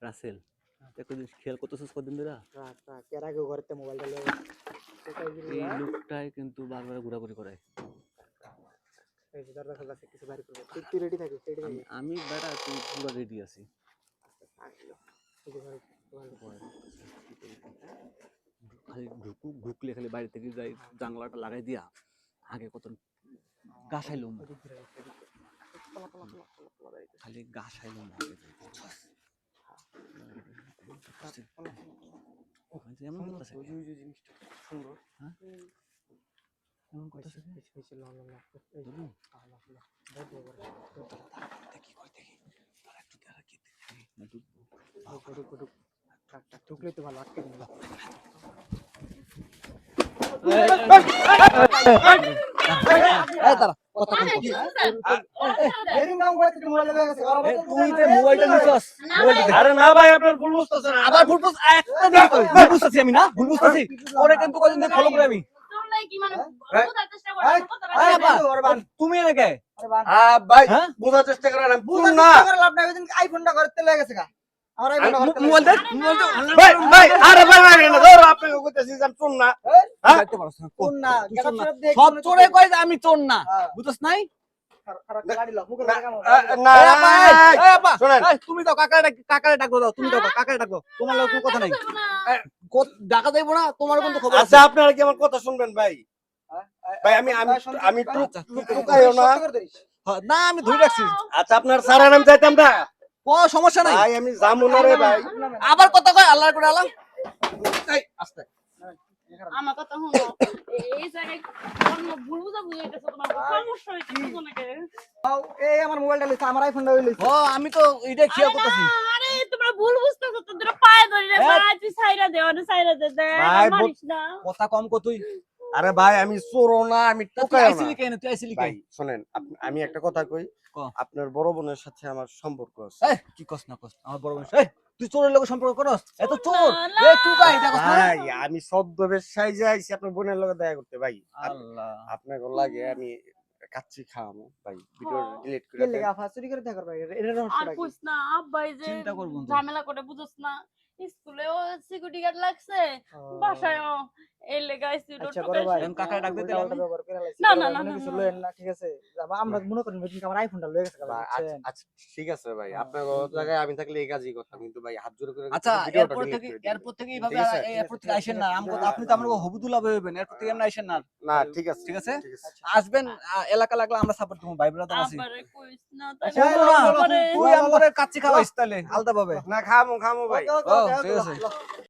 রাসেল একটা জিনিস খেয়াল করতেছিস কদিন ধরে এই লোকটাই কিন্তু বারবার ঘোরাঘুরি করে। আমি বেটা তুই পুরো রেডি আছি। খালি ঢুকলে খালি বাইরে থেকে যাই জানলাটা লাগাই দিয়া আগে কত গাছাইলুম খালি গাছাইলুম এমন করতেছে সুন্দর হ্যাঁ এমন করতেছে দেখি কই দেখি তারা একটু দেখা কি ঢুকলে তো ভালো আটকে দিল তুমি এনেকে বোঝার চেষ্টা করেন আইফোনটা করতে লেগেছে গা আমি চোর না বুঝছ নাই তুমি তো কাকারে ডাকবো দাও তুমি তো কাকারে ডাকবো তোমার লোক কথা নাই ডাকা যাইবো না তোমার কিন্তু খবর আচ্ছা আপনারা কি আমার কথা শুনবেন ভাই ভাই আমি না আমি ধরে রাখছি আচ্ছা আপনার সারা নাম চাইতাম না কোনো সমস্যা নাই ভাই আমি যাবো না রে ভাই আবার কথা কয় আল্লাহর করে আল্লাহ এই আস্তে আমার কথা শুনো এই জায়গায় কোন ভুল বুঝা বুঝাইতেছো তোমার সমস্যা হইছে বুঝো নাকি এই আমার মোবাইলটা লইছে আমার আইফোনটা লইছে ও আমি তো এইটা খেয়াল করতেছি আরে তোমরা ভুল বুঝতেছো তো তোমরা পায়ে ধরে রে ভাই তুই সাইরা দে অনে সাইরা দে মারিস না কথা কম কো তুই আরে ভাই আমি চোর না আমি টোকাই না আইছিলি কেন তুই আইছিলি কেন ভাই শুনেন আমি একটা কথা কই আপনার বড় বোনের সাথে আমার সম্পর্ক আছে এই কি কস না কস আমার বড় বোন এই তুই চোরের লগে সম্পর্ক করস এত চোর এ টুকাই এটা কস না ভাই আমি ছদ্মবেশ সাইজে আইছি আপনার বোনের লগে দেখা করতে ভাই আল্লাহ আপনাকে লাগে আমি কাচ্চি খাওয়ামু ভাই ভিডিও ডিলিট করে দেন লেগা ফাসুরি করে দেখা ভাই এটা রহস্য আর কইস না আব্বাই যে চিন্তা করব ঝামেলা করে বুঝছ না স্কুলেও সিকিউরিটি গার্ড লাগছে বাসায়ও এই লেগাইছি আচ্ছা বড় ভাই এম কাকা ডাক দিতে আমি না না না কিছু লয়েন না ঠিক আছে আমরা মনে করি যে আমার আইফোনটা লয়ে গেছে আচ্ছা ঠিক আছে ভাই আপনার জায়গায় আমি থাকলে এই কাজই করতাম কিন্তু ভাই হাত জোড় করে আচ্ছা এরপর থেকে এইভাবে এরপর থেকে আইছেন না আপনি তো আমরা হবুদুল্লাহ হইবেন এরপর থেকে আমরা আইছেন না না ঠিক আছে ঠিক আছে আসবেন এলাকা লাগলে আমরা সাপোর্ট করব ভাই ব্রাদার আছি আবারে কইস না তুই আমারে কাচ্চি খাওয়াইস তাহলে আলদা ভাবে না খামু ভাই ও ঠিক আছে